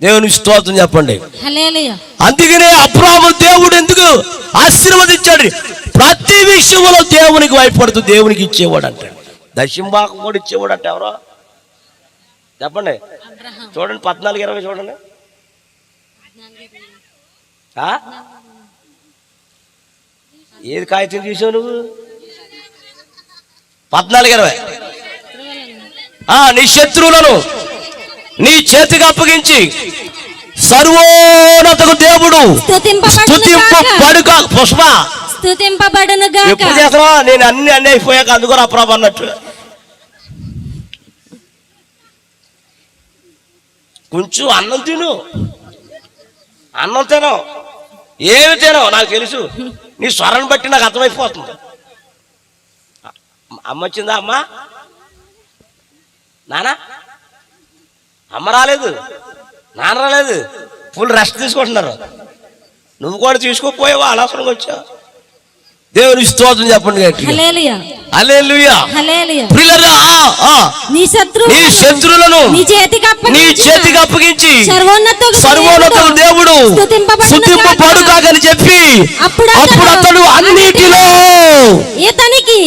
దేవుని స్తోత్రం చెప్పండి. హల్లెలూయా. అందుకనే అబ్రాహాము దేవుడు ఎందుకు ఆశీర్వదించాడు? ప్రతి విషయంలో దేవునికి భయపడుతూ దేవునికి ఇచ్చేవాడు అంటాడు. దశంభాగం కూడా ఇచ్చేవాడు అంటే ఎవరో చెప్పండి. చూడండి 14:20 చూడండి. ఏది కాగితం చూసావు నువ్వు? 14:20. నీ శత్రువులను నీ చేతికి అప్పగించి సర్వోన్నతకు దేవుడు స్తుతింపబడును గాక. ఎప్పుడు చేస్తావా? నేను అన్ని అయిపోయాక అందుకో అప్రాబ్ అన్నట్టు కొంచెం అన్నం తిను, అన్నం తినో ఏమి తినో నాకు తెలుసు. నీ స్వరం బట్టి నాకు అర్థమైపోతుంది. అమ్మ వచ్చిందా? అమ్మ నాన్న అమ్మ రాలేదు, నాన్న రాలేదు, ఫుల్ రెస్ట్ తీసుకుంటున్నారు. నువ్వు కూడా తీసుకోపోయావా? అనవసరంగా వచ్చావు. దేవుని స్తోత్రం చెప్పండి. హల్లెలూయా. హల్లెలూయా. హల్లెలూయా. ప్రియులారా, నీ శత్రువులను నీ చేతికి అప్పగించి సర్వోన్నతుడు దేవుడు స్తుతింపబడు కాకని చెప్పి అప్పుడు అతడు అన్నిటిలో ఇతనికి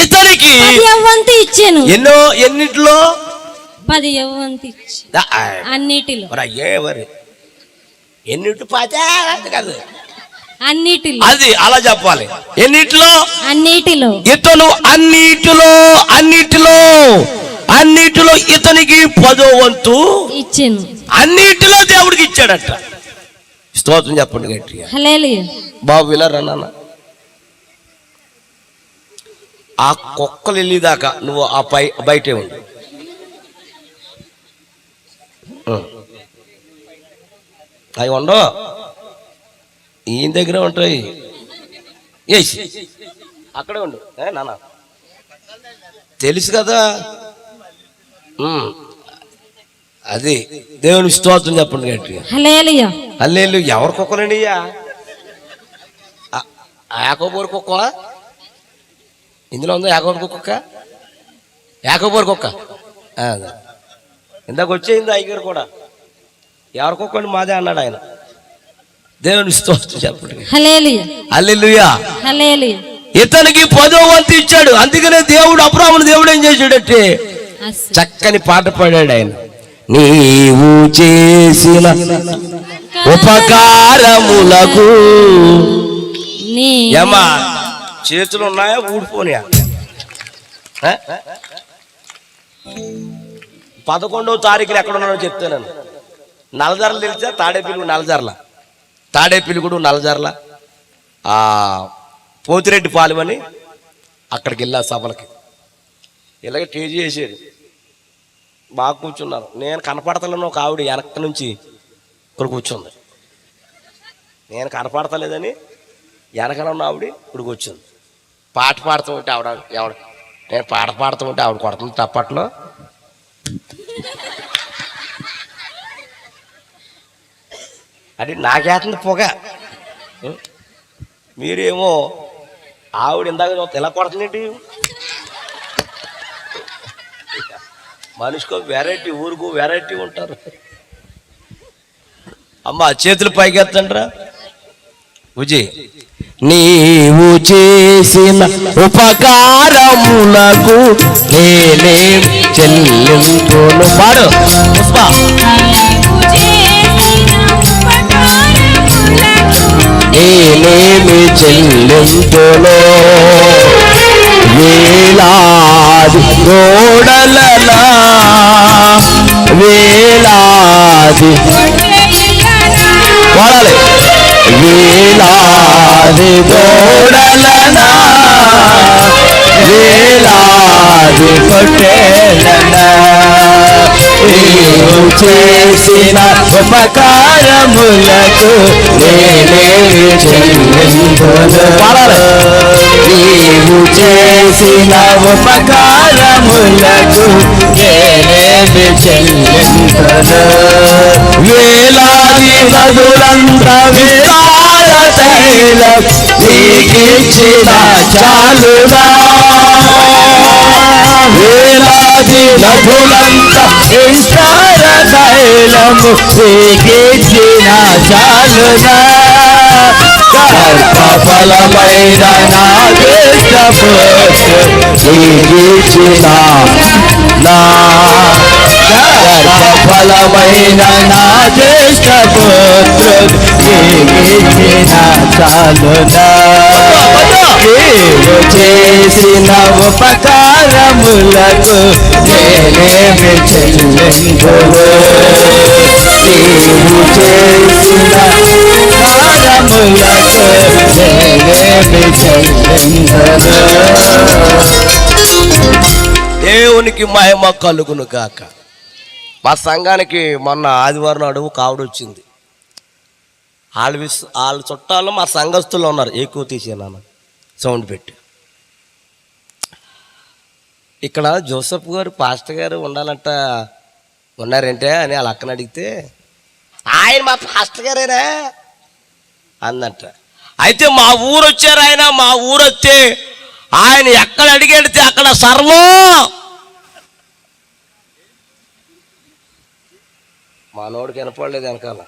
10 యవ్వంతు ఇచ్చెను. ఎన్నిటిలో? 10 యవ్వంతు ఇచ్చెను. అన్నిటిలో. ఎన్నిటి పాచా కాదు, అన్నిటిలో. అది అలా చెప్పాలి. ఎన్నిటిలో? అన్నిటిలో. ఇతను అన్నిటిలో ఇతనికి 10వ వంతు ఇచ్చాను. అన్నిటిలో దేవుడికి ఇచ్చాడట. స్తోత్రం చెప్పండి గట్టిగా. హల్లెలూయా. బాబు ఇలా రన్నాన్న. ఆ కుక్కలు వెళ్ళేదాకా నువ్వు ఆ బయటే ఉండు. అవి ఉండవు, ఈయన దగ్గరే ఉంటాయి. అక్కడే ఉండు నాన్న, తెలుసు కదా. అది దేవుని స్తోత్రం చెప్పండి గట్టిగా. హల్లెలూయా. హల్లెలూయా. ఎవరి కుక్కలండి? యాకోబోరు కుక్క ఇందులో ఉందా? యాకోబోరు కుక్క, యాకోబోరు కుక్క ఇందాక వచ్చేయింది. అయ్యగారు కూడా ఎవరి కుక్క మాదే అన్నాడు ఆయన. దేవుని స్తోత్రం చెప్పండి. హల్లెలూయా. హల్లెలూయా. హల్లెలూయా. ఇతనికి 10వ వంతు ఇచ్చాడు. అందుకనే దేవుడు అబ్రాహామును దేవుడు ఏం చేశాడంటే చక్కని పాట పాడాడు ఆయన. నీవు చేసిన ఉపకారములకు ఏమా చేతులు ఉన్నాయా? ఊడిపోనియా? 11వ తారీఖులు ఎక్కడ ఉన్నానో చెప్తాను. నల్లజర్ల తెలిసా? తాడేపల్లి నల్లజర్ల, తాడేపల్లిగూడు నల్లజర్ల, పోతిరెడ్డి పాలెమని అక్కడికి వెళ్ళా సభలకి. ఇలాగే టేజీ చేసేది. బాగా కూర్చున్నారు. నేను కనపడతలేను. ఒక ఆవిడ వెనక నుంచి ఇక్కడ కూర్చుంది. నేను కనపడతలేదని వెనకన ఉన్న ఆవిడ ఇప్పుడు కూర్చుంది. పాట పాడుతూ ఉంటే ఎవడ నేను పాట పాడుతూ ఉంటే ఆవిడ కొడుతుంది తప్పట్లో. అది నాకేస్తుంది పొగ. మీరేమో ఆవిడ ఇందాక ఎలా కొడుతుందేంటి? మనిషికో వెరైటీ, ఊరుకు వెరైటీ ఉంటారు. అమ్మ చేతులు పైకెత్తండ్రా. విజయ్, నీవు చేసిన ఉపకారములకు నేనేం చెల్లింపును. పాడు పుష్ప. నేనేమి చెల్లింపును వేలాది గోడలలా, వేలాది వాడాలి. వేలాది గోడలనా, వేలాది కొట్టేలనా, నీవు చేసిన ఉపకారములకు నేనేమి చెల్లింపును. నీవు చేసిన ఉపకారములకు నేనేమి చెల్లింపును. వేలాది నదులంత విస్తార తైలం నీకిచ్చిన చాలునా, వేలాది నది నదులంత ఇష్టార తైలము శ్రీకృష్ణ చాలునా గర్భఫలమైన శ్రీకృష్ణ నా గర్భఫలమైన నా జ్యేష్ఠ పుత్రుడు శ్రీకృష్ణ చాలునా నీవు చేసిన ఉపకారములకు నేనేమి చెల్లిందును నీవు చేసిన ఉపకారములకు నేనేమి చెల్లిందును. దేవునికి మహిమ కలుగును గాక. మా సంఘానికి మొన్న ఆదివారం నాడు కావుడు వచ్చింది. వాళ్ళ చుట్టాలు మా సంఘస్థులు ఉన్నారు. ఎక్కువ తీసేనా సౌండ్ పెట్టి. ఇక్కడ జోసఫ్ గారు పాస్టర్ గారు ఉండాలంట, ఉన్నారంటే అని వాళ్ళ అక్కని అడిగితే ఆయన మా పాస్టర్ గారేనా అందంట. అయితే మా ఊరు వచ్చారు ఆయన. మా ఊరు వస్తే ఆయన ఎక్కడ అడిగెడితే అక్కడ సర్వం. మనోడికి వినపడలేదు వెనకాల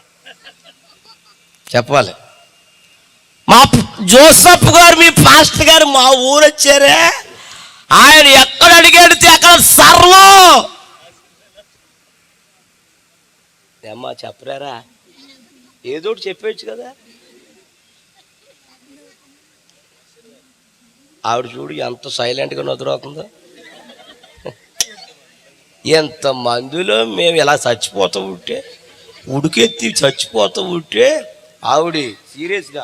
చెప్పాలి. మా జోసఫ్ గారు మీ పాస్టర్ గారు మా ఊరు వచ్చారే, ఆయన ఎక్కడ అడిగెడితే అక్కడ సర్వం. అమ్మా చెప్పరారా, ఏదోటి చెప్పేచ్చు కదా. ఆవిడ చూడు ఎంత సైలెంట్గా నిద్రవుతుందో. ఎంత మందిలో మేము ఇలా చచ్చిపోతూ ఉంటే, ఉడికెత్తి చచ్చిపోతూ ఉంటే ఆవిడ సీరియస్గా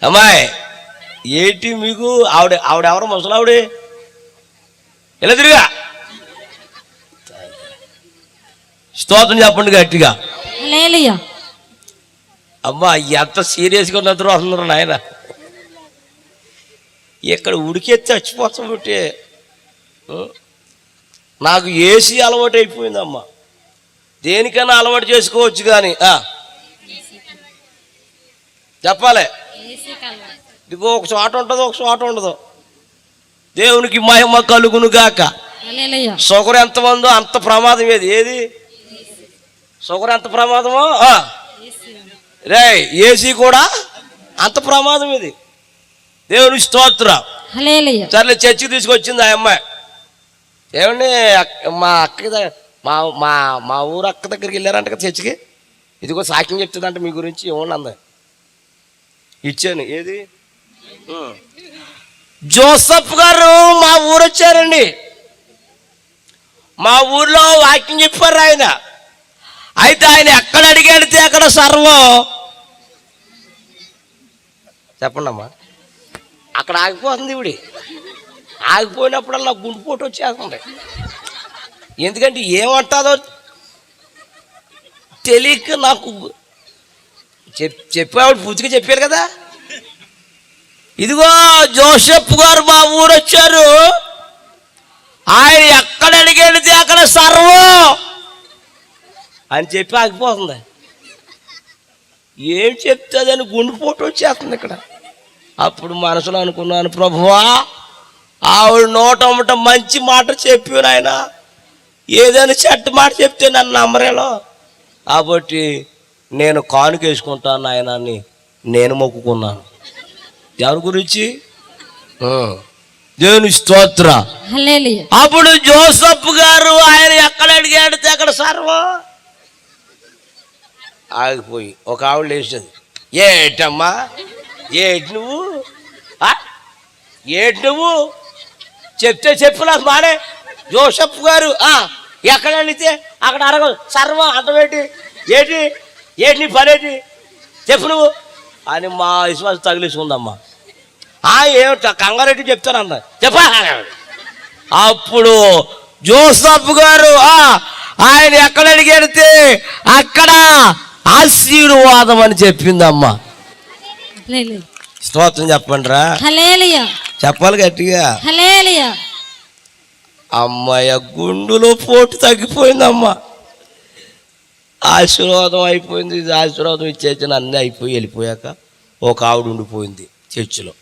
అమ్మాయి ఏంటి మీకు ఆవిడెవరో ముసలావిడే ఇలా తిరిగా స్తోత్రం చెప్పండి గట్టిగా. హల్లెలూయా. అమ్మా ఎంత సీరియస్గా నిద్ర వస్తున్నారు నాయన. ఇక్కడ ఉడికెత్తి చచ్చిపోతామంటే నాకు ఏసీ అలవాటు అయిపోయిందమ్మా. దేనికైనా అలవాటు చేసుకోవచ్చు కానీ చెప్పాలి. ఇదిగో ఒక చోట ఉంటుందో ఒక చోట ఉండదు. దేవునికి మహిమ కలుగును గాక. హల్లెలూయా. షుగర్ ఎంత ఉందో అంత ప్రమాదం. ఏది షుగర్ ఎంత ప్రమాదమో రే ఏసీ కూడా అంత ప్రమాదం. ఇది దేవునికి స్తోత్రం. హల్లెలూయా. సర్లే చర్చికి తీసుకొచ్చింది ఆ అమ్మాయి. ఏమండి మా అక్కకి మా మా మా ఊరు అక్క దగ్గరికి వెళ్ళారంట కదా చర్చికి. ఇదిగో సాక్ష్యం చెప్తుందంట మీ గురించి. ఏమన్నా అంద ఇచ్చాను. ఏది జోసఫ్ గారు మా ఊరు వచ్చారండి. మా ఊర్లో వాక్యం చెప్పారు ఆయన. అయితే ఆయన ఎక్కడ అడిగాడితే అక్కడ సర్వం. చెప్పండి అమ్మా. అక్కడ ఆగిపోతుంది ఇవిడి. ఆగిపోయినప్పుడల్లా గుండెపోటు వచ్చేస్తుంది. ఎందుకంటే ఏమంటుందో తెలియక నాకు చెప్పేవాడు పూర్తిగా చెప్పారు కదా. ఇదిగో జోసెఫ్ గారు మా ఊరు వచ్చారు. ఆయన ఎక్కడ అడిగెడితే అక్కడ సర్వం అని చెప్పి ఆగిపోతుంది. ఏం చెప్తుందని గుండెపోటు వచ్చేస్తుంది ఇక్కడ. అప్పుడు మనసులో అనుకున్నాను, ప్రభువా ఆవిడ నోటమ్మట మంచి మాట చెప్పి ఆయన ఏదైనా చెడ్డ మాట చెప్తే నన్ను నమ్మరేలో. కాబట్టి నేను కానుకేసుకుంటాను ఆయన అని నేను మొక్కుకున్నాను. ఎవరి గురించి? దేవుని స్తోత్ర. హల్లెలూయా. అప్పుడు జోసఫ్ గారు ఆయన ఎక్కడ అడిగాడితే అక్కడ సర్వం ఆగిపోయి ఒక ఆవిడ లేచేది. ఏటమ్మా ఏటి నువ్వు చెప్తే చెప్పు నాకు మానే. జోసఫ్ గారు ఎక్కడ అడిగితే అక్కడ అడగదు సర్వం అంటమేంటి? ఏంటి నీ పనేటి చెప్పు నువ్వు అని మా విశ్వాసం తగిలిసుకుందమ్మా. ఏమిట కంగారెడ్డి చెప్తానన్న చెప్పా. అప్పుడు జోసఫ్ గారు ఆయన ఎక్కడ అడిగెడితే అక్కడ ఆశీర్వాదం అని చెప్పిందమ్మా. స్తోత్రం చెప్పండి రా. హల్లెలూయా. చెప్పాలి గట్టిగా. హల్లెలూయా. అమ్మాయి గుండులో పోటు తగ్గిపోయిందమ్మా. ఆశీర్వాదం అయిపోయింది, ఇది ఆశీర్వాదం ఇచ్చేసిన అన్నీ అయిపోయి వెళ్ళిపోయాక ఒక ఆవిడ ఉండిపోయింది చర్చిలో.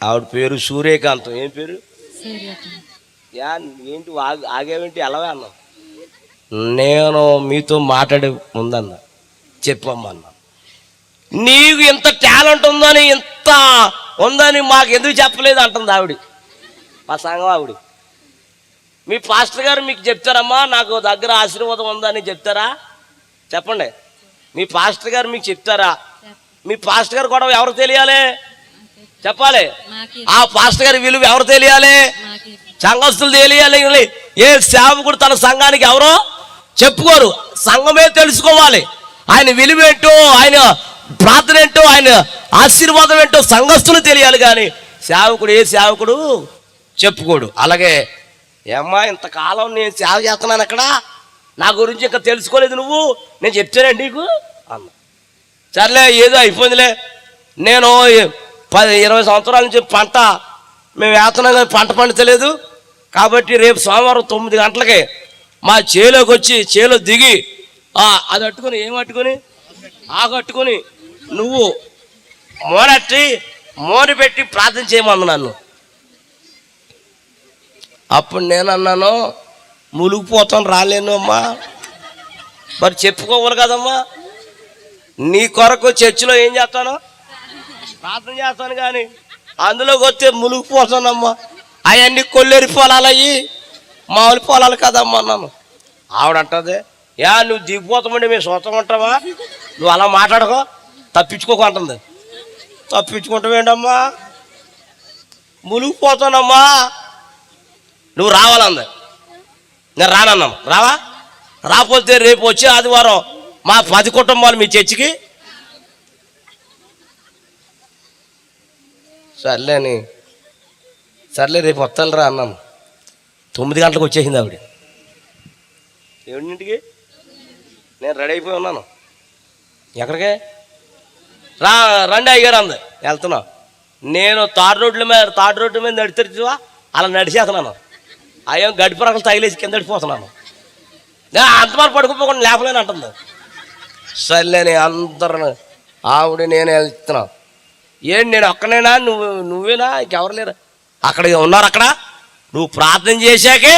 ఆవిడ పేరు సూర్యకాంతం. ఏం పేరు? యా ఏంటి ఆగేవేంటి ఎలావే అన్నా. నేను మీతో మాట్లాడే ముందన్నా చెప్పమ్మా అన్నా. నీకు ఇంత టాలెంట్ ఉందని, ఇంత ఉందని మాకు ఎందుకు చెప్పలేదు అంటుంది ఆవిడ. మా సంఘం ఆవిడ. మీ పాస్టర్ గారు మీకు చెప్తారమ్మా నాకు దగ్గర ఆశీర్వాదం ఉందని చెప్తారా? చెప్పండి. మీ పాస్టర్ గారు మీకు చెప్తారా? మీ పాస్టర్ గారు కూడా ఎవరు తెలియాలి? చెప్పాలి. ఆ పాస్టర్ గారి విలువ ఎవరు తెలియాలి? సంఘస్థులు తెలియాలి. ఏ సేవకుడు తన సంఘానికి ఎవరో చెప్పుకోరు, సంఘమే తెలుసుకోవాలి. ఆయన విలువ ఏంటో, ఆయన ప్రార్థన ఏంటో, ఆయన ఆశీర్వాదం ఏంటో సంఘస్థులు తెలియాలి. కానీ సేవకుడు ఏ సేవకుడు చెప్పుకోడు. అలాగే ఏమ్మా ఇంతకాలం నేను సేవ చేస్తున్నాను అక్కడ, నా గురించి ఇంకా తెలుసుకోలేదు నువ్వు, నేను చెప్తానండి నీకు అన్న. సర్లే ఏదో అయిపోయిందిలే. నేను 10-20 సంవత్సరాల నుంచి పంట మేము వేస్తున్నాం కానీ పంట పండించలేదు. కాబట్టి రేపు సోమవారం 9 గంటలకి మా చేలోకి వచ్చి చేలో దిగి అది అట్టుకొని ఏం అట్టుకొని ఆగట్టుకొని నువ్వు మోనెట్టి పెట్టి ప్రార్థన చేయమన్నా నన్ను. అప్పుడు నేను అన్నాను, మునిగిపోతాను రాలేను అమ్మా. మరి చెప్పుకోవాలి కదమ్మా, నీ కొరకు చర్చిలో ఏం చేస్తాను, ప్రార్థన చేస్తాను. కానీ అందులోకి వస్తే మునిగిపోతానమ్మా. అవన్నీ కొల్లేరి పొలాలు అయ్యి మామూలు పొలాలు కదమ్మా అన్నాను. ఆవిడంటది, యా నువ్వు దిగిపోతామండి మేము సొంతం ఉంటావా, నువ్వు అలా మాట్లాడుకో, తప్పించుకోకు అంటుంది. తప్పించుకుంటావేంటమ్మా, మునిగిపోతానమ్మా, నువ్వు రావాలంది. నేను రానన్నాను. రావా? రాకపోతే రేపు వచ్చే ఆదివారం మా 10 కుటుంబాలు మీ చర్చికి. సర్లే రేపు వస్తాను రా అన్నాను. 9 గంటలకు వచ్చేసింది ఆవిడ. 7ంటికి నేను రెడీ అయిపోయి ఉన్నాను. ఎక్కడికే రండి అయ్యారు అంది. వెళ్తున్నా. నేను తాడు రోడ్ల మీద నడిచివా అలా నడిచేస్తున్నాను. అయ్యో గడిపరకలు తగిలేసి కింద పడిపోతున్నాను. నేను అంతవరకు పడుకోపోకుండా లేపలేని అంటుంది. సర్లేని అందరు ఆవిడ నేను వెళ్తున్నా. ఏంటి నేను ఒక్కనేనా, నువ్వేనా, ఇంకెవరు లేరా? అక్కడ ఉన్నారు. అక్కడ నువ్వు ప్రార్థన చేశాకే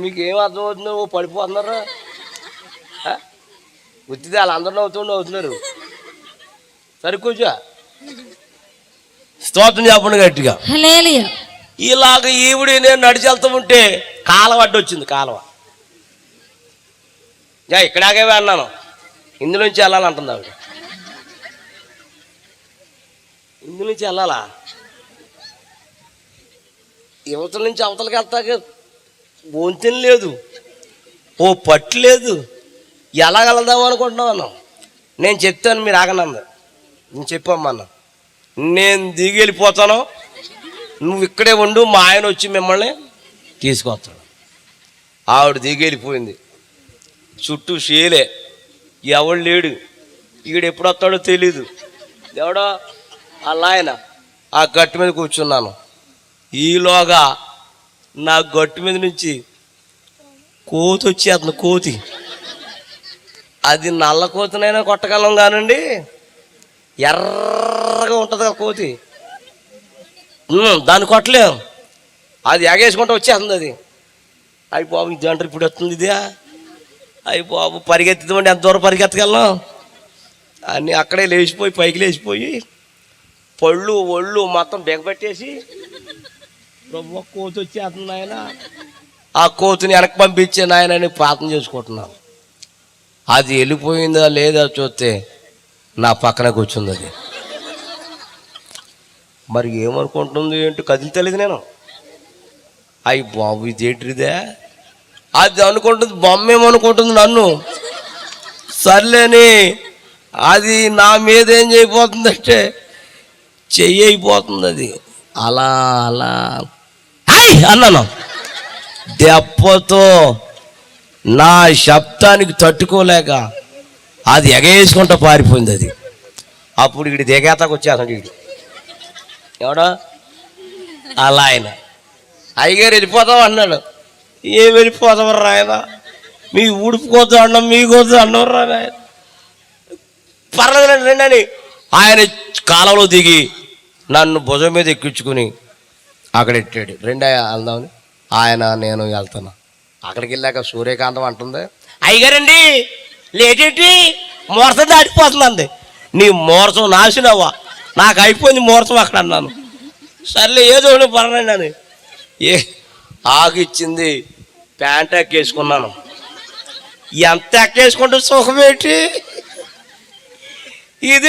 మీకు ఏం అర్థమవుతుందో పడిపోతున్నారు. ఉత్తిది వాళ్ళందరూ అవుతున్నారు. సరే కూర్చో, స్తోత్రం చెప్పండి గట్టిగా. ఇలాగ ఈవిడి నేను నడిచి వెళ్తూ ఉంటే కాలువ అడ్డు వచ్చింది. కాలువ ఇక్కడాగే అన్నాను, ఇందులోంచి వెళ్ళాలంటుంది ఆవిడ. ఇందులోంచి వెళ్ళాలా? యువతల నుంచి అవతలకి వెళ్తాక బొంతెన లేదు, ఓ పట్టు లేదు, ఎలా వెళ్దాం అనుకుంటున్నావు అన్నాం. నేను చెప్తాను మీరు ఆగనంది. నేను చెప్పమ్మన్నా, నేను దిగి వెళ్ళిపోతాను, నువ్వు ఇక్కడే ఉండు, మా ఆయన వచ్చి మిమ్మల్ని తీసుకొస్తాడు. ఆవిడ దిగి వెళ్ళిపోయింది. చుట్టూ షేలే, ఎవడు లేడు. ఈడు ఎప్పుడు వస్తాడో తెలీదు. ఎవడో అలా ఆయన ఆ గట్టు మీద కూర్చున్నాను. ఈలోగా నా గట్టు మీద నుంచి కోతి వచ్చేస్తుంది. కోతి, అది నల్ల కోతినైనా కొట్టగలం కానండి, ఎర్రగా ఉంటుంది కదా కోతి, దాన్ని కొట్టలేం. అది ఎగేసుకుంటూ వచ్చేస్తుంది. అది అయ్యి బాబు ఇది అంటారు ఇప్పుడు వస్తుంది ఇది, అయ్యి బాబు పరిగెత్తుదామంటే ఎంత దూరం పరిగెత్తగలం అని అక్కడే లేచిపోయి పైకి లేచిపోయి పళ్ళు ఒళ్ళు మొత్తం బెగపెట్టేసి ప్రభు కోతి వచ్చేస్తుంది ఆయన, ఆ కోతిని వెనక్కి పంపించే నాయనని ప్రార్థన చేసుకుంటున్నాను. అది వెళ్ళిపోయిందా లేదా చూస్తే నా పక్కన కూర్చుంది. అది మరి ఏమనుకుంటుంది ఏంటో కదిలితలేదు. నేను అయ్యి బాబు ఇదేంటిదే అది అనుకుంటుంది, బొమ్మ ఏమనుకుంటుంది నన్ను. సర్లేని అది నా మీద ఏం చేయబోతుందంటే చెయ్యి అయిపోతుంది. అది అలా అలా అన్నాను. దెబ్బతో నా శబ్దానికి తట్టుకోలేక అది ఎగేసుకుంటూ పారిపోయింది. అది అప్పుడు వీడి దిగేతాకు వచ్చేస్తాడు. వీడు ఎవడో అలా ఆయన అయ్యగారు వెళ్ళిపోతాం అన్నాడు. ఏం వెళ్ళిపోతామరా ఆయన, మీ ఊడిపోతూ అన్నం మీకోద్దు అన్నవరా ఆయన. పర్లేదండి రండి అని ఆయన కాలంలో దిగి నన్ను భుజం మీద ఎక్కించుకుని అక్కడ ఎట్టాడు. రెండయ్య వెళ్దామని ఆయన నేను వెళ్తాను. అక్కడికి వెళ్ళాక సూర్యకాంతం అంటుంది, అయ్యగారండి లేటేంటి మోరసం దాటిపోతుందండి. నీ మోరసం నాసినవ్వా, నాకు అయిపోయింది మోరసం అక్కడ అన్నాను. సర్లే ఏదో పర్లేండి అని ఆగిచ్చింది. ప్యాంట్ ఎక్కేసుకున్నాను. ఎంత ఎక్కేసుకుంటే సుఖమేంటి, ఇది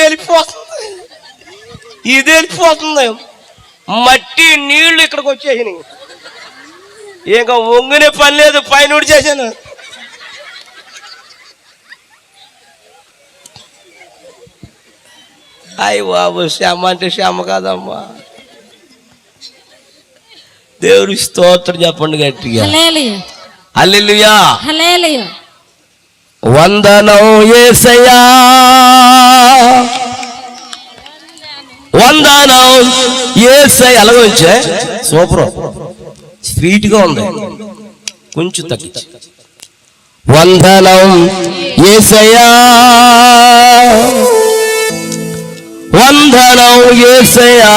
వెళ్ళిపోతుంది. మట్టి నీళ్లు ఇక్కడికి వచ్చేసినాయి. ఇంకా వంగునే పని లేదు, పైన చేశాను. అయ్యి బాబు శ్రమ అంటే శ్రమ కాదమ్మా. దేవుడి స్తోత్రం చెప్పండి గట్టిగా. హల్లెలూయా హల్లెలూయా హల్లెలూయా. వందనం యేసయ్యా, వందనం యేసయ్యా. అలాగే వచ్చే సూపర్ స్వీట్గా ఉంది, కొంచెం తగ్గించి. వందనం యేసయ్యా, వందనం యేసయ్యా,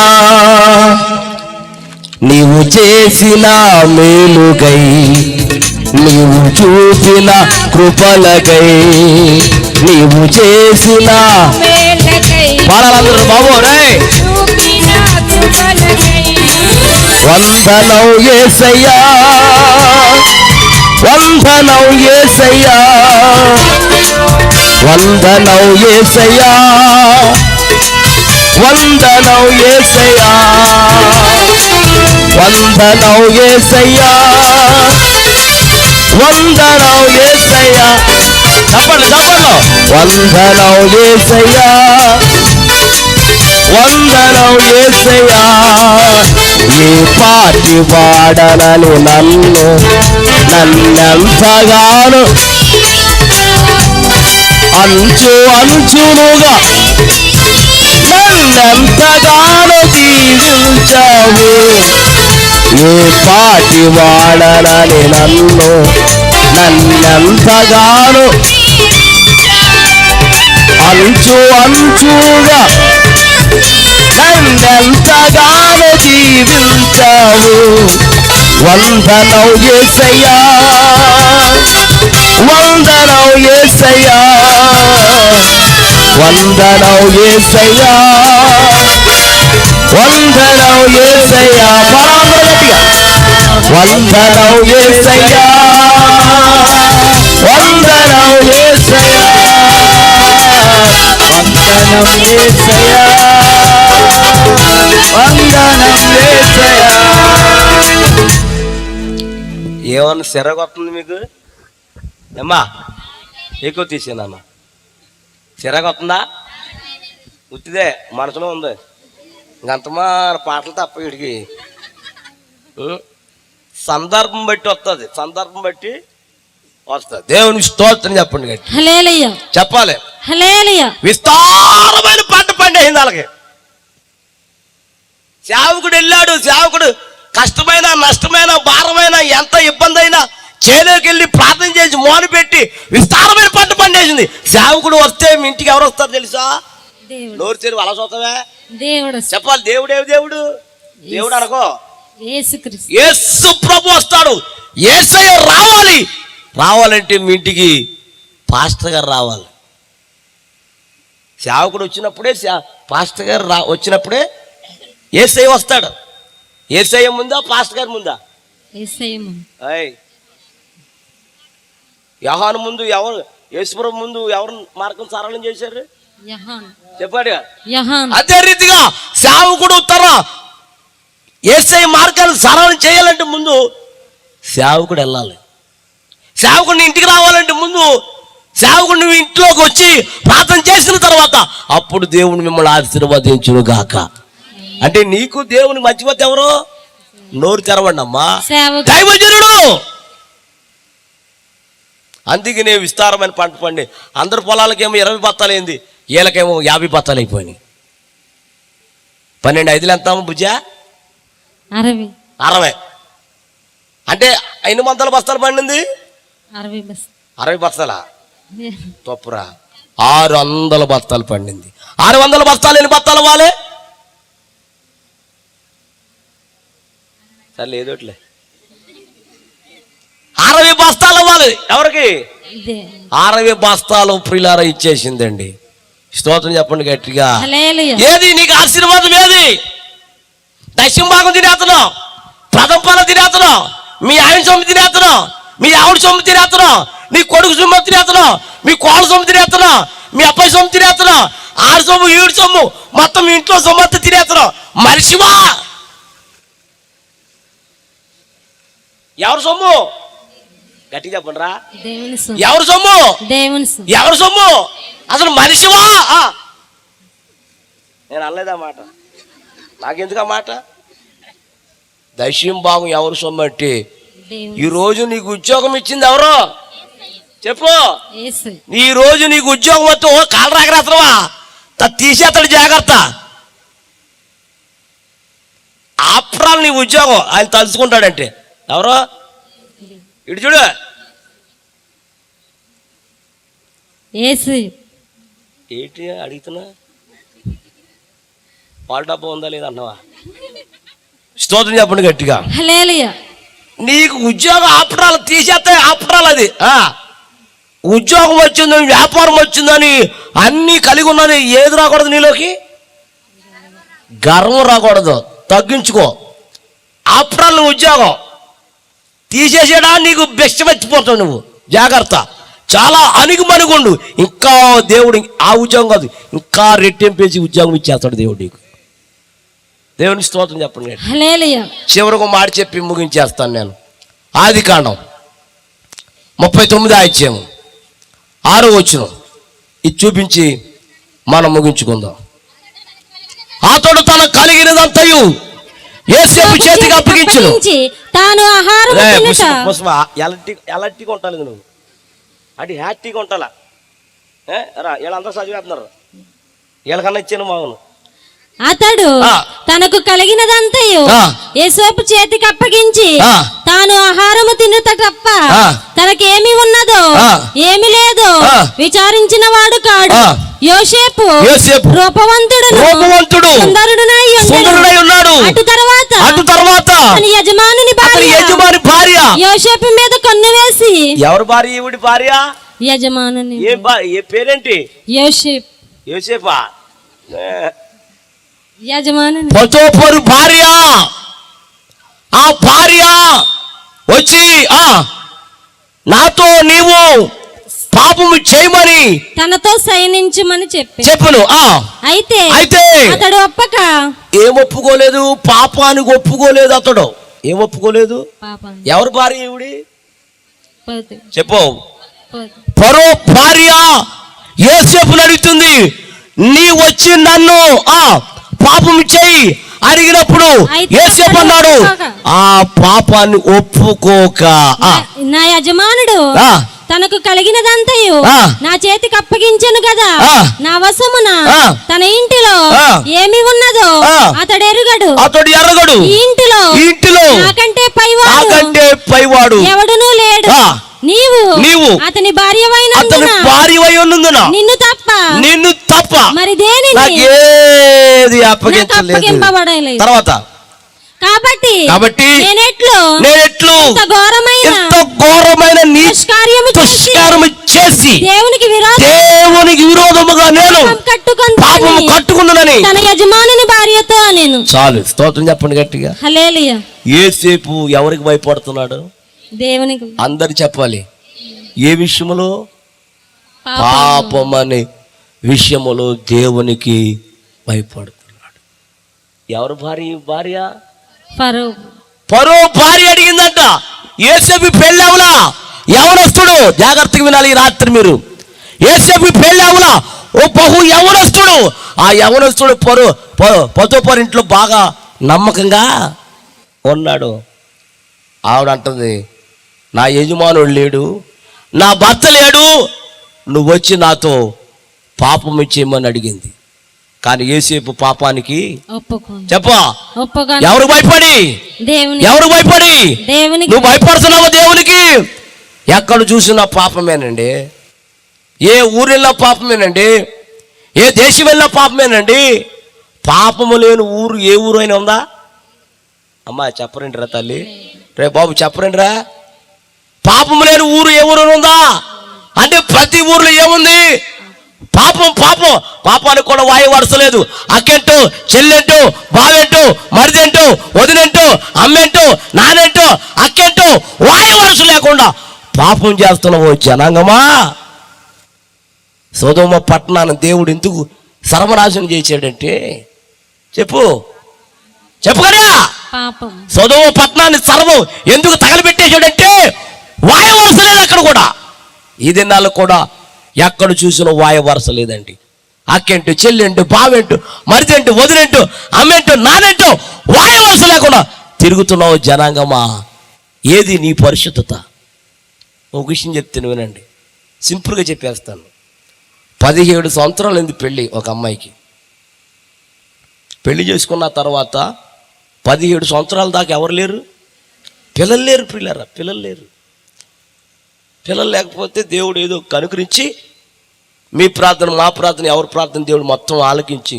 నీవు చేసిన మేలుగై, నీవు చూపిన కృపలకై, నీవు చేసిన పాడాలందరూ బాబు రే. వందనం యేసయ్యా, వందనం యేసయ్యా, వందనం యేసయ్యా, వందనం యేసయ్యా, వందనం యేసయ్యా, వందనం యేసయ్యా. చెప్పండి చెప్పండి. వందనం యేసయ్యా, వందనం యేసయ్యా, ఏ పాటి వాడనని నన్నెంతగానో అంచునుగా నన్నెంతగానో దీవించావు. ఏ పాటి వాడనని నన్నెంతగానో అంచుగా నన్నెంతగానో దీవించావు. వందనం యేసయ్యా, వందనం యేసయ్యా, వందనం యేసయ్యా, వందనం యేసయ్యా. వందనం యేసయ్యా, వందనం యేసయ్యా, వందనం యేసయ్యా, వందనం యేసయ్యా. ఏమన్నా సిరగొస్తుంది మీకు అమ్మా? ఎక్కువ తీసేనమ్మా. సిరగొస్తుందా? ఉత్తిదే మనసులో ఉంది. ఇంకంతమా పాటలు తప్ప వీడికి సందర్భం బట్టి వస్తుంది, సందర్భం బట్టి వస్తుంది. దేవుని స్తోత్రం చెప్పండి గట్టి. హల్లెలూయా చెప్పాలి. హల్లెలూయా. విస్తారమైన పంట పండేసింది వాళ్ళకి. సేవకుడు వెళ్ళాడు. సేవకుడు కష్టమైన నష్టమైన భారమైన ఎంత ఇబ్బంది అయినా చేలోకి వెళ్ళి ప్రార్థన చేసి మోను పెట్టి విస్తారమైన పంట పండేసింది. సేవకుడు వస్తే మీ ఇంటికి ఎవరు వస్తారు తెలుసా? నోరు తెరువు అలా చూస్తావే దేవుడు చెప్పాలి. దేవుడేవి దేవుడు? దేవుడు అనుకో, యేసుక్రీస్తు. యేసు ప్రభు వస్తాడు. యేసయ్య రావాలి. రావాలంటే మీ ఇంటికి పాస్టర్ గారు రావాలి. సేవకుడు వచ్చినప్పుడే పాస్టర్ గారు వచ్చినప్పుడే యేసయ్య వస్తాడు. యేసయ్య ముందా పాస్టర్ గారి ముందా? యోహాను ముందు ఎవరు? యేసుప్రభు ముందు ఎవరు మార్గం సరళం చేశారు? చెప్పాడు. అదే రీతిగా సేవకుడు తన యేసయ్య మార్గాన్ని సరళం చేయాలంటే ముందు సేవకుడు వెళ్ళాలి. సేవకుడిని ఇంటికి రావాలంటే ముందు సేవకుడు నువ్వు ఇంట్లోకి వచ్చి ప్రార్థన చేసిన తర్వాత అప్పుడు దేవుని మిమ్మల్ని ఆశీర్వదించును గాక. అంటే నీకు దేవుని మధ్యవర్తి ఎవరు? నోరు తెరవండి అమ్మా, దైవజనుడు. అందుకనే విస్తారమైన పంట పండి అందరి పొలాలకేమో 20 బత్తాలు అయింది, వీళ్ళకేమో 50 బత్తాలు అయిపోయినాయి. 12 5 ఎంత బుజ్జా? 60. అంటే ఎన్ని వందల బస్తాలు పండింది? 60 బస్ 60 బస్తాలా? తప్పురా, 600 బస్తాలు పండింది. 600 బస్తాలు ఎన్ని బస్తాలు అవ్వాలి? సరే ఏదోట్లే, 60 బస్తాలు అవ్వాలి. ఎవరికి? ఇదే 60 బస్తాలు ప్రియులారా ఇచ్చేసిందండి. స్తోత్రం చెప్పండి గట్టిగా. హల్లెలూయా. ఏది నీకు ఆశీర్వాదం? ఏది? దశమ భాగం తినేస్తున్నావు, ప్రథమ ఫలం తినేస్తున్నావు, మీ ఆయన సొమ్ము తినేస్తున్నావు, మీ ఆవిడ సొమ్ము తినేస్తున్నావు, నీ కొడుకు సొమ్ము తినేస్తున్నావు, మీ కోళ్ళ సొమ్ము తినేస్తున్నావు, మీ అబ్బాయి సొమ్ము తినేస్తున్నావు, ఆడి సొమ్ము ఈడి సొమ్ము మొత్తం మీ ఇంట్లో సొమ్ము అంతా తినేస్తున్నావు. మనిషివా? ఎవరు సొమ్ము? గట్టిగా చెప్పండి రా. దేవుని సొమ్ము. ఎవరు సొమ్ము? దేవుని సొమ్ము. ఎవరు సొమ్ము? అసలు మనిషివా? నేను అనలేదా మాట, నాకెందుకు ఆ మాట? దశమ భాగం ఎవరు సొమ్ము అంటే ఈ రోజు నీకు ఉద్యోగం ఇచ్చింది ఎవరో చెప్పు. యేసు. ఈ రోజు నీకు ఉద్యోగం వస్తే ఓ కాలు రాకరాత్రవా తీసేస్తాడు, జాగ్రత్త. ఆప్రాలు నీ ఉద్యోగం ఆయన తలుచుకుంటాడంటే ఎవరో ఇటు చూడు. యేసు. ఏంటి అడుగుతున్నా? పాల డబ్బా ఉందా లేదా అన్నవా? స్తోత్రం చెప్పండి గట్టిగా. హల్లెలూయా. నీకు ఉద్యోగం ఆపరాలు తీసేస్తే ఆపరాలు అది. ఉద్యోగం వచ్చిందని, వ్యాపారం వచ్చిందని, అన్నీ కలిగి ఉన్నది. ఏది రాకూడదు నీలోకి? గర్వం రాకూడదు, తగ్గించుకో. ఆపరాలు ఉద్యోగం తీసేసేడా నీకు బెస్ట్ వచ్చిపోతావు నువ్వు, జాగ్రత్త. చాలా అణిగిమణిగుండు. ఇంకా దేవుడు ఆ ఉద్యోగం కాదు, ఇంకా రెట్టింపేసి ఉద్యోగం ఇచ్చేస్తాడు దేవుడు నీకు. దేవుని స్తోత్రం చెప్పండి. హల్లెలూయా. చివరకు మాట చెప్పి ముగించేస్తాను నేను. ఆదికాండం 39 అధ్యాయం 6వ వచనం ఇది చూపించి మనం ముగించుకుందాం. అతడు తన కలిగినదంతయు యోసేపు చేతికి అప్పగించును. తాను ఆహారం ఎలట్టిగా ఉంటాలి నువ్వు, అంటే హ్యాట్టీగా ఉంటాలా? రా, వీళ్ళంతా చదివేస్తున్నారు, వీళ్ళకన్నా ఇచ్చాను మామూలు. అతడు తనకు కలిగినదంతయు యోసేపు చేతికి అప్పగించి తాను ఆహారము తినుట తప్ప తనకేమి ఉన్నదో ఏమి లేదో విచారించిన వాడు కాడు. యోసేపు రూపవంతుడు సుందరుడునై ఉన్నాడు. అటు తర్వాత తన యజమానుని భార్య యోసేపు మీద కన్ను వేసి. ఎవరు భార్య? ఈవిడి భార్య యజమానుని. ఏ పేరేంటి? యోసేపా? యజమానుని పొతోపరు భార్య. ఆ భార్య వచ్చి నాతో నీవు పాపము చేయమని తనతో శయనించమని చెప్పును. అయితే అతడు ఒప్పక. ఏం ఒప్పుకోలేదు? పాపానికి ఒప్పుకోలేదు. అతడు ఏం ఒప్పుకోలేదు? ఎవరు భార్య ఈవిడి? చెప్పు. పరో భార్య యోసేపుని అడుగుతుంది, నీ వచ్చి నన్ను పాపం చేయి అడిగినప్పుడు యోసేపు అన్నాడు, ఆ పాపాన్ని ఒప్పుకోక. నా యజమానుడు తనకు కలిగినదంతయు నా చేతికి అప్పగించను కదా, నా వశమున తన ఇంటిలో ఏమి ఉన్నదో అతడు ఎరగడు. ఈ ఇంటిలో నాకంటే పైవాడు ఎవడునూ లేడు. నీవు అతని భార్యవైనందున నిన్ను తప్ప మరి దేనిని అప్పగింపబడలేదు. తర్వాత కాబట్టి నేనెట్లు ఘోరమైన దుష్కార్యము చేసి దేవునికి విరోధముగా నేను పాపము కట్టుకున్నానని తన యజమానుని భార్యతో నేను. చాలు, స్తోత్రం చెప్పండి గట్టిగా. హల్లెలూయా. యోసేపు ఎవరికి భయపడుతున్నాడు? దేవునికి. అందరు చెప్పాలి. ఏ విషయములో? పాపం అనే విషయములో దేవునికి భయపడుతున్నాడు. ఎవరు భార్య? ఫరో భార్య అడిగిందంట, యోసేపు పెళ్ళావులా యవనస్తుడు. జాగ్రత్తగా వినాలి ఈ రాత్రి మీరు. యోసేపు పెళ్ళావులా ఓ బహు యవనస్తుడు. ఆ యవనస్తుడు పొతోపరు ఇంట్లో బాగా నమ్మకంగా ఉన్నాడు. ఆవిడ అంటుంది, నా యజమానుడు లేడు, నా భర్త లేడు, నువ్వు వచ్చి నాతో పాపం ఇచ్చేయమని అడిగింది. కానీ యేసేపు పాపానికి ఒప్పుకోను. చెప్పు ఒప్పుకోను. ఎవరు భయపడి దేవుని ఎవరు భయపడి దేవునికి నువ్వు భయపడుతున్నావు దేవునికి. ఎక్కడ చూసినా పాపమేనండి. ఏ ఊరు వెళ్ళినా పాపమేనండి. ఏ దేశం వెళ్ళినా పాపమేనండి. పాపము లేని ఊరు ఏ ఊరు అయినా ఉందా? అమ్మా చెప్పరండిరా తల్లి, రే బాబు చెప్పరండిరా. పాపము లేని ఊరు ఏ ఊరు ఉందా అంటే ప్రతి ఊర్లో ఏముంది? పాపం. పాపం పాపానికి కూడా వాయు వరసలేదు. అక్కెంటో చెల్లెంటో బావెంటో మరిదెంటో వదినెంటో అమ్మెంటో నానెంటో అక్కెంటో వాయు వరస లేకుండా పాపం చేస్తున్నావు జనాంగమా. సొదొమ పట్టణాన్ని దేవుడు ఎందుకు సర్వనాశనం చేశాడంటే చెప్పు కదా. పాపం. సొదొమ పట్టణాన్ని సర్వం ఎందుకు తగలబెట్టేశాడంటే వాయు వరస లేదు అక్కడ కూడా. ఈ దినాల్లో కూడా ఎక్కడ చూసిన వాయు వరస లేదండి. అక్కెంటో చెల్లెంటో బావెంటో మరిదెంటో వదినెంటో అమ్మెంటో నానెంటో వాయు వరస లేకుండా తిరుగుతున్నావు జనాంగమా. ఏది నీ పరిశుద్ధత? ఒక విషయం చెప్తాను వినండి, సింపుల్గా చెప్పేస్తాను. 17 సంవత్సరాలు అయింది పెళ్ళి ఒక అమ్మాయికి. పెళ్లి చేసుకున్న తర్వాత 17 సంవత్సరాల దాకా ఎవరు లేరు? పిల్లలు లేరు. పిల్లలు లేరు. పిల్లలు లేకపోతే దేవుడు ఏదో కనుకరించి మీ ప్రార్థన మా ప్రార్థన ఎవరి ప్రార్థన దేవుడు మొత్తం ఆలకించి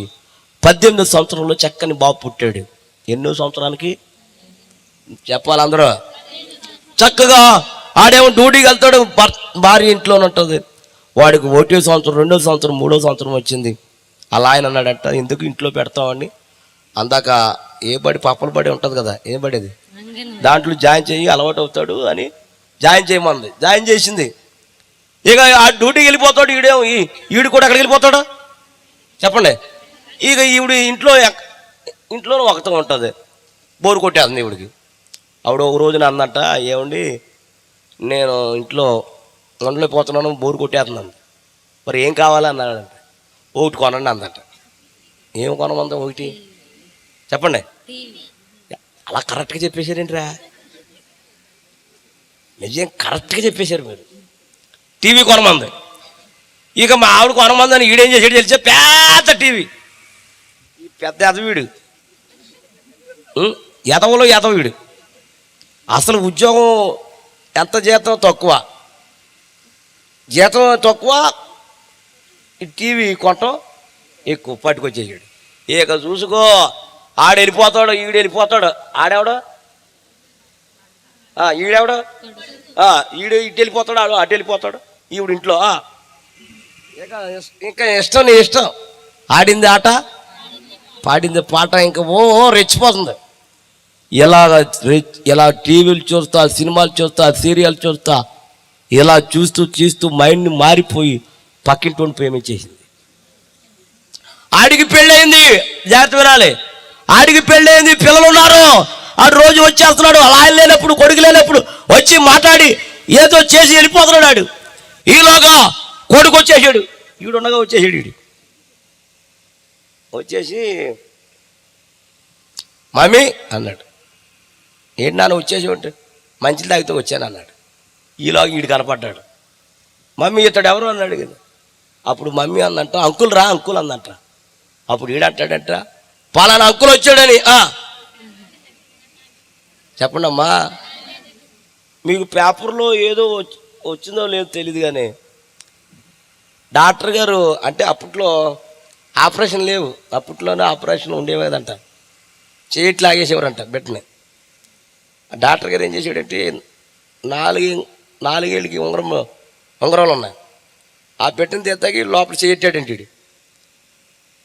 18 సంవత్సరంలో చక్కని బాబు పుట్టాడు. ఎన్నో సంవత్సరానికి చెప్పాలి అందరూ. చక్కగా ఆడేమో డ్యూటీకి వెళ్తాడు, భార్య ఇంట్లోనే ఉంటుంది. వాడికి 1వ సంవత్సరం 2వ సంవత్సరం 3వ సంవత్సరం వచ్చింది. అలా ఆయన అన్నాడంట, ఎందుకు ఇంట్లో పెడతామని. అందాక ఏ బడి పప్పల బడి ఉంటుంది కదా, ఏం బడేది దాంట్లో జాయిన్ చేయి అలవాటు అవుతాడు అని జాయిన్ చేయమంది. జాయిన్ చేసింది. ఇక ఆ డ్యూటీకి వెళ్ళిపోతాడు. ఈడు కూడా అక్కడికి వెళ్ళిపోతాడు చెప్పండి. ఇక ఈవిడ ఇంట్లో ఒకతో ఉంటుంది, బోరు కొట్టేస్తుంది ఈవిడికి. ఆవిడ ఒక రోజున అందట, ఏమండి నేను ఇంట్లో వండలేకపోతున్నాను, బోరు కొట్టేస్తున్నాను, మరి ఏం కావాలి అన్నాడంట. ఒకటి కొనండి అందట. ఏం కొనమందా? ఒకటి చెప్పండి. అలా కరెక్ట్గా చెప్పేశారేంట్రా? నిజం కరెక్ట్గా చెప్పేశారు మీరు. టీవీ కొనమంది. ఇక మా ఆవిడ కొనమందని ఈడేం చేసాడు తెలిసే, పెద్ద టీవీ. ఈ పెద్ద ఎదవీడు, ఎదవలో ఎదవీడు. అసలు ఉద్యోగం ఎంత జీతం తక్కువ, జీతం తక్కువ, ఈ టీవీ కొనటం ఎక్కువ పట్టుకొచ్చేసాడు. ఇక చూసుకో, ఆడు వెళ్ళిపోతాడు, ఈడు వెళ్ళిపోతాడు. ఆడేవాడు ఈడెవడు, ఈడు ఇటు వెళ్ళిపోతాడు, ఆడు అటు వెళ్ళిపోతాడు, ఈవిడ ఇంట్లో. ఇంకా ఇష్టం నీ ఇష్టం. ఆడింది ఆట, పాడింది పాట, ఇంకా ఓ రెచ్చిపోతుంది. ఇలా టీవీలు చూస్తా, సినిమాలు చూస్తా, సీరియల్ చూస్తా, ఇలా చూస్తూ మైండ్ మారిపోయి పక్కింటి ప్రేమించేసింది. ఆడికి పెళ్ళయింది, జాగ్రత్త వినాలి. ఆడికి పెళ్ళయింది, పిల్లలు ఉన్నారు. ఆడు రోజు వచ్చేస్తున్నాడు. అలా లేనప్పుడు, కొడుకు లేనప్పుడు వచ్చి మాట్లాడి ఏదో చేసి వెళ్ళిపోతున్నాడు. ఆడు ఈలోగా కొడుకు వచ్చేసాడు, ఈడుండగా వచ్చేసాడు. వచ్చేసి మమ్మీ అన్నాడు. ఏంటి నాన్న వచ్చేసి ఉంటే, మంచిలు తాగితే వచ్చాను అన్నాడు. ఈలోగా ఈడు కనపడ్డాడు. మమ్మీ ఇతడు ఎవరు అన్నాడు కదా. అప్పుడు మమ్మీ అందంట, అంకుల్ రా అంకుల్ అందంట. అప్పుడు ఈడంటాడంట, పలానా అంకుల్ వచ్చాడని. చెప్పండి అమ్మా, మీకు పేపర్లో ఏదో వచ్చిందో లేదో తెలియదు కానీ డాక్టర్ గారు, అంటే అప్పట్లో ఆపరేషన్ లేవు, అప్పట్లోనే ఆపరేషన్ ఉండేవి కదంట, చేయిట్లు లాగేసేవారంట బిడ్డని. డాక్టర్ గారు ఏం చేసాడంటే, 4 ఉంగరాలు ఉన్నాయి. ఆ బిడ్డని తెస్తాకి లోపల చేయట్టాడంటే,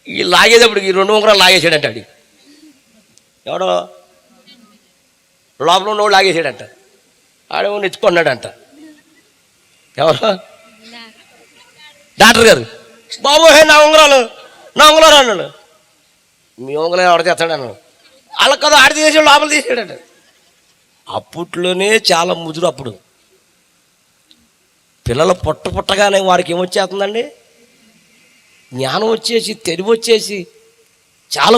ఈ లాగేటప్పుడు ఈ 2 ఉంగరాలు లాగేసాడంట. ఆడి ఎవడో లోపల ఉన్నోడు లాగేసాడంట. ఆడేమో నెచ్చుకున్నాడంట. ఎవరు? డాక్టర్ గారు. బాబు హే నా ఉంగరాలు అన్నాడు. మీ ఉంగరాలు ఎవడ తెస్తాడు అన్నాడు. అలా కదా, ఆడి తీసాడు, లోపల తీసాడంట. అప్పట్లోనే చాలా ముదురు. అప్పుడు పిల్లలు పుట్టగానే వారికి ఏమొచ్చేస్తుందండి, జ్ఞానం వచ్చేసి, తెలివి వచ్చేసి, చాలా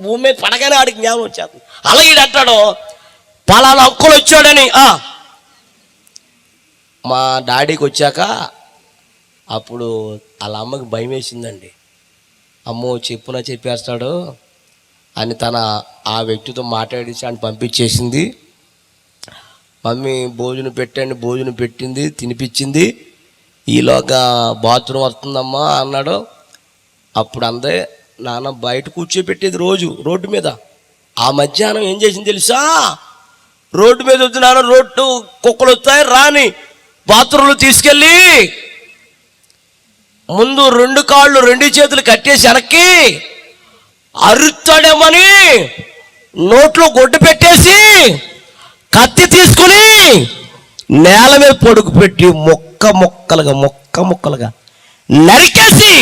భూమి మీద పడగానే ఆడికి జ్ఞానం వచ్చేస్తుంది. అలా ఈడంటాడు, పలానా అంకులు వచ్చాడని. మా డాడీకి వచ్చాక అప్పుడు వాళ్ళ అమ్మకి భయం వేసిందండి. అమ్మో చెప్పున చెప్పేస్తాడు అని ఆ వ్యక్తితో మాట్లాడేసి ఆయన పంపించేసింది. మమ్మీ భోజనం పెట్టింది, తినిపించింది. ఈలోగా బాత్రూమ్ వస్తుందమ్మా అన్నాడు. అప్పుడు అందే నాన్న బయట కూర్చోబెట్టేది రోజు రోడ్డు మీద. ఆ మధ్యాహ్నం ఏం చేసింది తెలుసా? రోడ్డు మీద వద్దు రోడ్డు కుక్కలు వస్తాయి రాని బాత్రూంలో తీసుకెళ్ళి ముందు 2 కాళ్ళు 2 చేతులు కట్టేసి వెనక్కి అరుస్తాడేమని నోట్లో గొడ్డు పెట్టేసి కత్తి తీసుకుని నేల మీద పొడుగు పెట్టి మొక్క ముక్కలుగా నరికేసి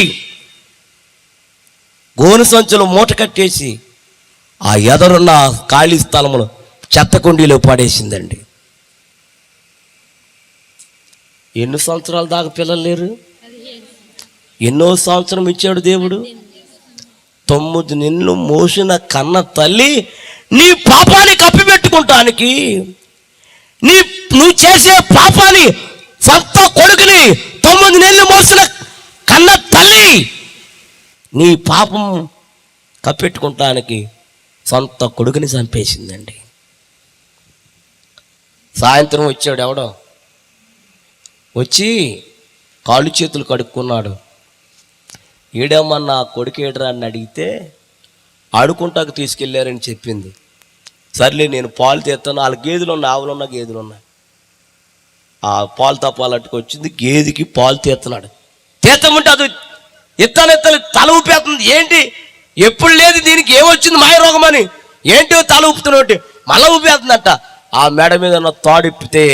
గోను సంచులు మూట కట్టేసి ఆ ఎదరున్న ఖాళీ స్థలములు చెత్త కుండీలో పడేసిందండి. ఎన్ని సంవత్సరాల దాకా పిల్లలు లేరు? ఎన్నో సంవత్సరం ఇచ్చాడు దేవుడు. 9 నెలలు మోసిన కన్న తల్లి నీ పాపాన్ని కప్పిపెట్టుకుంటానికి, నువ్వు చేసే పాపాన్ని సొంత కొడుకుని 9 నెలలు మోసిన కన్న తల్లి నీ పాపం కప్పెట్టుకుంటానికి సొంత కొడుకుని చంపేసిందండి. సాయంత్రం వచ్చాడు ఎవడో, వచ్చి కాళ్ళు చేతులు కడుక్కున్నాడు. ఈడేమన్నా కొడుకు ఏడరా అని అడిగితే ఆడుకుంటాకు తీసుకెళ్ళారని చెప్పింది. సర్లే నేను పాలు తీస్తాను, వాళ్ళ గేదెలు ఉన్నాయి, ఆవులున్నా గేదెలు ఉన్నాయి. ఆ పాలు తప్పాలంటుకు వచ్చింది, గేదెకి పాలు తీస్తున్నాడు. తీస్తామంటే అది ఎత్తాను తల ఊపేస్తుంది. ఏంటి ఎప్పుడు లేదు దీనికి ఏమొచ్చింది మాయరోగం అని, ఏంటి తల ఊపుతున్నట్టు మళ్ళా ఊపేస్తుందంట. ఆ మెడ మీద ఉన్న తాడిప్పితే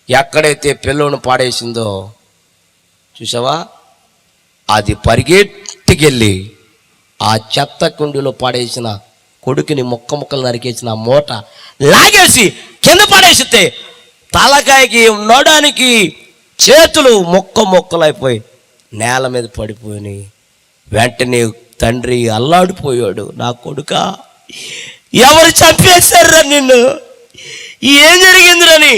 ఎక్కడైతే పిల్లోని పాడేసిందో చూసావా, అది పరిగెట్టుకెళ్ళి ఆ చెత్త కుండీలో పడేసిన కొడుకుని ముక్కలు నరికేసిన మూట లాగేసి కింద పడేసితే తలకాయకి నోడానికి చేతులు మొక్కలైపోయి నేల మీద పడిపోయి వెంటనే తండ్రి అల్లాడిపోయాడు. నా కొడుక ఎవరు చంపేశారా నిన్ను, ఏం జరిగిందిరని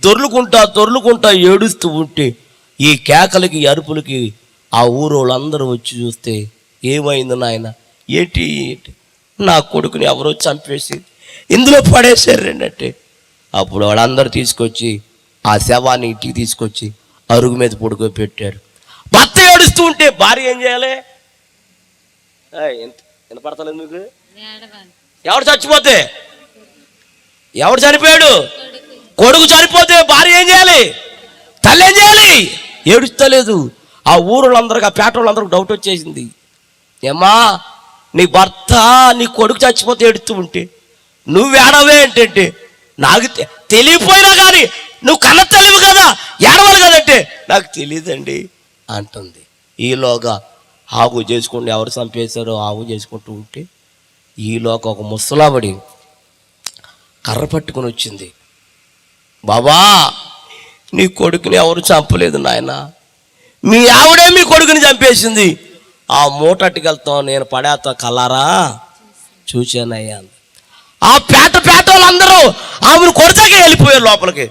దొర్లుకుంటా ఏడుస్తూ ఉంటే ఈ కేకలకి అరుపులకి ఆ ఊరు వాళ్ళందరూ వచ్చి చూస్తే ఏమైంది నాయన, ఏంటి నా కొడుకుని ఎవరో చంపేసి ఇందులో పడేశారంటే అప్పుడు వాళ్ళందరూ తీసుకొచ్చి ఆ శవాన్ని ఇంటికి తీసుకొచ్చి అరుగు మీద పడుకోబెట్టారు. భర్త ఏడుస్తూ ఉంటే భార్య ఏం చేయాలి? వినపడతలేదు మీకు? ఎవడు చచ్చిపోతే, ఎవడు చనిపోయాడు? కొడుకు చనిపోతే భార్య ఏం చేయాలి? తల్లి ఏం చేయాలి? ఏడుస్తలేదు. ఆ ఊరులందరికి ఆ పేట వాళ్ళందరికి డౌట్ వచ్చేసింది. ఏమ్మా నీ భర్త నీ కొడుకు చచ్చిపోతే ఏడుస్తూ ఉంటే నువ్వు ఏడవే ఏంటంటే, నాకు తెలియపోయినా కానీ నువ్వు కన్న తెలివి కదా ఏడవాలి కదంటే, నాకు తెలియదండి అంటుంది. ఈలోగా ఆగు చేసుకుంటూ ఎవరు చంపేశారో ఆగు చేసుకుంటూ ఉంటే ఈలోగా ఒక ముసలాబడి కర్ర పట్టుకుని వచ్చింది. బాబా నీ కొడుకుని ఎవరు చంపలేదు నాయన, మీ ఆవిడే మీ కొడుకుని చంపేసింది, ఆ మూటట్టుకెళ్తాం నేను పడేస్తా కలారా చూశానయ్యా. ఆ పేట వాళ్ళందరూ ఆమెను కొడతాకే వెళ్ళిపోయారు లోపలికి.